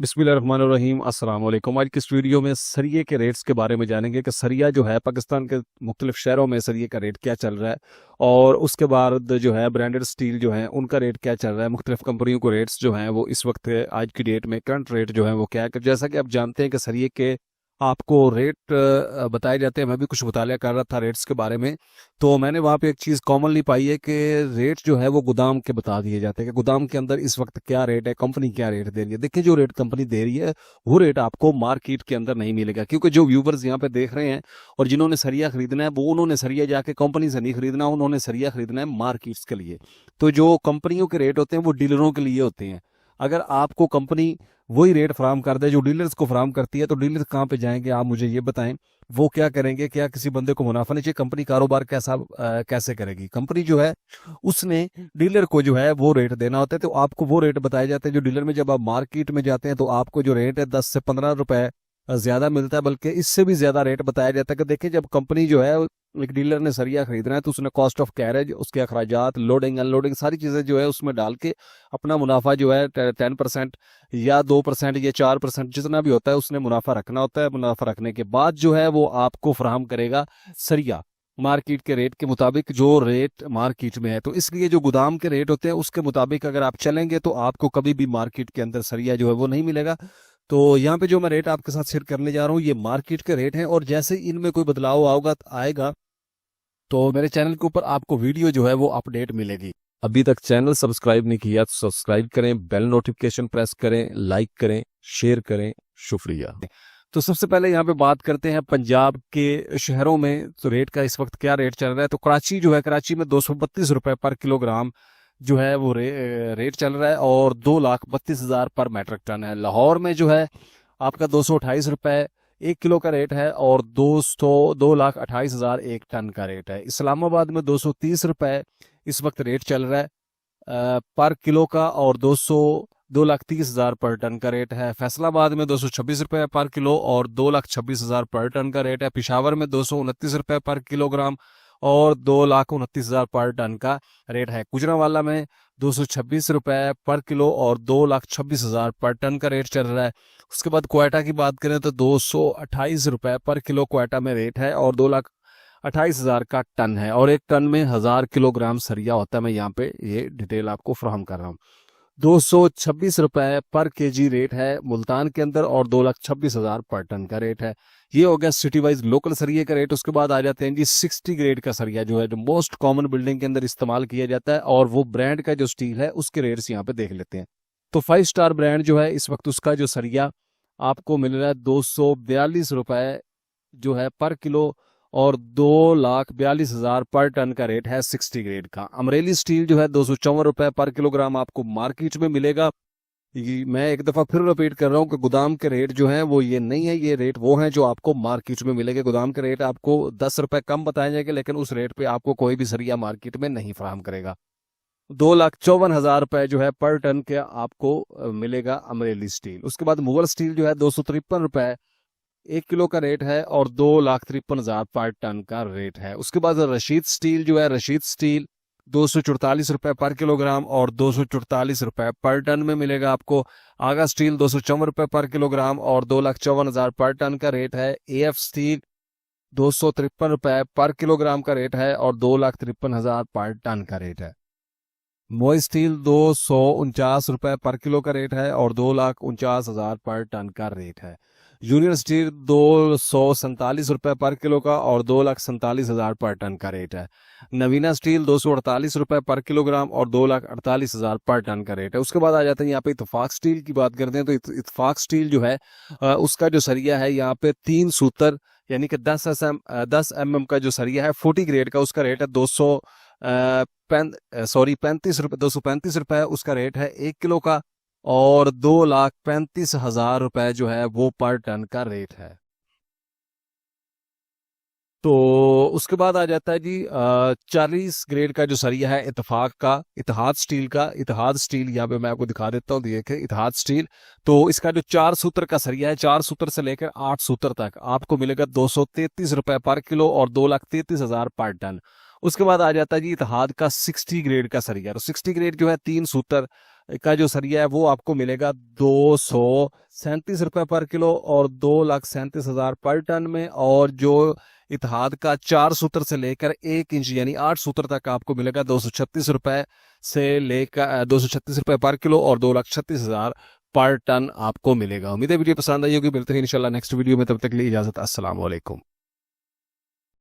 बिस्मिल्लाहिर्रहमानिर्रहीम अस्सलाम वालेकुम। आज की इस वीडियो में सरिये के रेट्स के बारे में जानेंगे कि सरिया जो है पाकिस्तान के मुख्तलिफ शहरों में सरिये का रेट क्या चल रहा है, और उसके बाद जो है ब्रांडेड स्टील जो है उनका रेट क्या चल रहा है। मुख्तलिफ कंपनियों को रेट्स जो हैं वो इस वक्त आज की डेट में करंट रेट जो है वो क्या है। जैसा कि आप जानते हैं कि सरिये के आपको रेट बताए जाते हैं। मैं भी कुछ मुताला कर रहा था रेट्स के बारे में, तो मैंने वहाँ पे एक चीज़ कॉमनली पाई है कि रेट जो है वो गोदाम के बता दिए जाते हैं कि गोदाम के अंदर इस वक्त क्या रेट है, कंपनी क्या रेट दे रही है। देखिए, जो रेट कंपनी दे रही है वो रेट आपको मार्केट के अंदर नहीं मिलेगा, क्योंकि जो व्यूवर्स यहाँ पे देख रहे हैं और जिन्होंने सरिया खरीदना है वो उन्होंने सरिया जाके कंपनी से नहीं खरीदना, उन्होंने सरिया खरीदना है मार्केट्स के लिए। तो जो कंपनियों के रेट होते हैं वो डीलरों के लिए होते हैं। अगर आपको कंपनी वही रेट फराम कर दे जो डीलर्स को फराम करती है, तो डीलर्स कहाँ पे जाएंगे आप मुझे ये बताएं। वो क्या करेंगे? क्या किसी बंदे को मुनाफा नहीं चाहिए? कंपनी कारोबार कैसे करेगी? कंपनी जो है उसने डीलर को जो है वो रेट देना होता है, तो आपको वो रेट बताए जाते हैं जो डीलर में। जब आप मार्केट में जाते हैं तो आपको जो रेट है 10 से 15 रुपए ज्यादा मिलता है, बल्कि इससे भी ज्यादा रेट बताया जाता है। कि देखिए, जब कंपनी जो है एक डीलर ने सरिया खरीदना है तो उसने कॉस्ट ऑफ कैरेज, उसके अखराजात, लोडिंग अनलोडिंग, सारी चीजें जो है उसमें डाल के अपना मुनाफा जो है 10% या 2% या 4% जितना भी होता है उसने मुनाफा रखना होता है। मुनाफा रखने के बाद जो है वो आपको फराहम करेगा सरिया मार्केट के रेट के मुताबिक, जो रेट मार्केट में है। तो इसलिए जो गोदाम के रेट होते हैं उसके मुताबिक अगर आप चलेंगे तो आपको कभी भी मार्केट के अंदर सरिया जो है वो नहीं मिलेगा। तो यहाँ पे जो मैं रेट आपके साथ शेयर करने जा रहा हूँ ये मार्केट के रेट हैं, और जैसे इनमें कोई बदलाव आएगा तो मेरे चैनल के ऊपर आपको वीडियो जो है वो अपडेट मिलेगी। अभी तक चैनल सब्सक्राइब नहीं किया तो सब्सक्राइब करें, बेल नोटिफिकेशन प्रेस करें, लाइक करें, शेयर करें। शुक्रिया। तो सबसे पहले यहाँ पे बात करते हैं पंजाब के शहरों में, तो रेट का इस वक्त क्या रेट चल रहा है। तो कराची जो है, कराची में 232 रुपए पर किलोग्राम जो है वो रेट चल रहा है, और 2,32,000 पर मेट्रिक टन है। लाहौर में जो है आपका 228 रुपए 1 किलो का रेट है, और 2,28,000 1 टन का रेट है। इस्लामाबाद में 230 रुपए इस वक्त रेट चल रहा है पर किलो का, और 2,30,000 पर टन का रेट है। फैसलाबाद में 226 रुपए पर किलो और 2,26,000 पर टन का रेट है। पिशावर में 229 रुपए पर किलोग्राम और 2,29,000 पर टन का रेट है। गुजरांवाला में 226 रुपए पर किलो और 2,26,000 पर टन का रेट चल रहा है। उसके बाद क्वेटा की बात करें तो 228 रुपए पर किलो क्वेटा में रेट है, और 2,28,000 का टन है, और 1 टन में 1,000 किलोग्राम सरिया होता है। मैं यहाँ पे ये डिटेल आपको फ्राहम कर रहा हूँ। 226 रुपए पर केजी रेट है मुल्तान के अंदर, और 2,26,000 पर टन का रेट है। ये हो गया सिटी वाइज लोकल सरिये का रेट। उसके बाद आ जाते हैं जी 60 ग्रेड का सरिया, जो है जो मोस्ट कॉमन बिल्डिंग के अंदर इस्तेमाल किया जाता है, और वो ब्रांड का जो स्टील है उसके रेट्स यहाँ पे देख लेते हैं। तो 5 स्टार ब्रांड जो है इस वक्त उसका जो सरिया आपको मिल रहा है 242 रुपए जो है पर किलो, और 2,42,000 पर टन का रेट है 60 ग्रेड का। अमरेली स्टील जो है 254 रुपए पर किलोग्राम आपको मार्केट में मिलेगा। मैं एक दफा फिर रिपीट कर रहा हूँ कि गोदाम के रेट जो है वो ये नहीं है, ये रेट वो हैं जो आपको मार्केट में मिलेंगे। गोदाम के रेट आपको 10 रुपए कम बताए जाएंगे, लेकिन उस रेट पे आपको कोई भी सरिया मार्केट में नहीं फराहम करेगा। 2,54,000 रुपए जो है पर टन के आपको मिलेगा अमरेली स्टील। उसके बाद मुगल स्टील जो है 253 रुपए 1 किलो का रेट है, और 2,53,000 पर टन का रेट है। उसके बाद रशीद स्टील जो है, रशीद स्टील 244 रुपए पर किलोग्राम और 244 रुपए पर टन में मिलेगा आपको। आगा स्टील 254 रुपए पर किलोग्राम और 2,54,000 पर टन का रेट है। एएफ स्टील 253 रुपए पर किलोग्राम का रेट है, और 2,53,000 पर टन का रेट है। मोई स्टील 249 रुपए पर किलो का रेट है, और 2,49,000 पर टन का रेट है। यूनियन स्टील 247 रुपए पर किलो का, और 2,47,000 पर टन का रेट है। नवीना स्टील 248 रुपए पर किलोग्राम और 2,48,000 पर टन का रेट है। उसके बाद आ जाते हैं यहाँ पे इतफाक स्टील की बात करते हैं। तो इतफाक स्टील जो है उसका जो सरिया है यहाँ पे 3 सूतर यानी कि 10 mm का जो सरिया है 40 ग्रेड का, उसका रेट है 35 रुपए 235 रुपए उसका रेट है 1 किलो का, और 2,35,000 रुपए जो है वो पर टन का रेट है। तो उसके बाद आ जाता है जी 40 ग्रेड का जो सरिया है इत्तेफाक का, इतिहाद स्टील का। इतिहाद स्टील यहाँ पे मैं आपको दिखा देता हूँ, देखिए इतिहाद स्टील। तो इसका जो 4 सूत्र का सरिया है, 4 सूत्र से लेकर 8 सूत्र तक आपको मिलेगा 233 रुपए पर किलो और 2,33,000 पर टन। उसके बाद आ जाता है जी इतिहाद का 60 ग्रेड का सरिया। तो 60 ग्रेड जो है 3 सूत्र का जो सरिया है वो आपको मिलेगा 237 रुपये पर किलो और 2,37,000 पर टन में। और जो इत्तेहाद का 4 सूत्र से लेकर 1 इंच यानी 8 सूत्र तक आपको मिलेगा 236 रुपये से लेकर 236 रुपये पर किलो और 2,36,000 पर टन आपको मिलेगा। उम्मीद है वीडियो पसंद आई होगी। मिलते हैं इंशाल्लाह नेक्स्ट वीडियो में, तब तक के लिए इजाजत, अस्सलाम वालेकुम।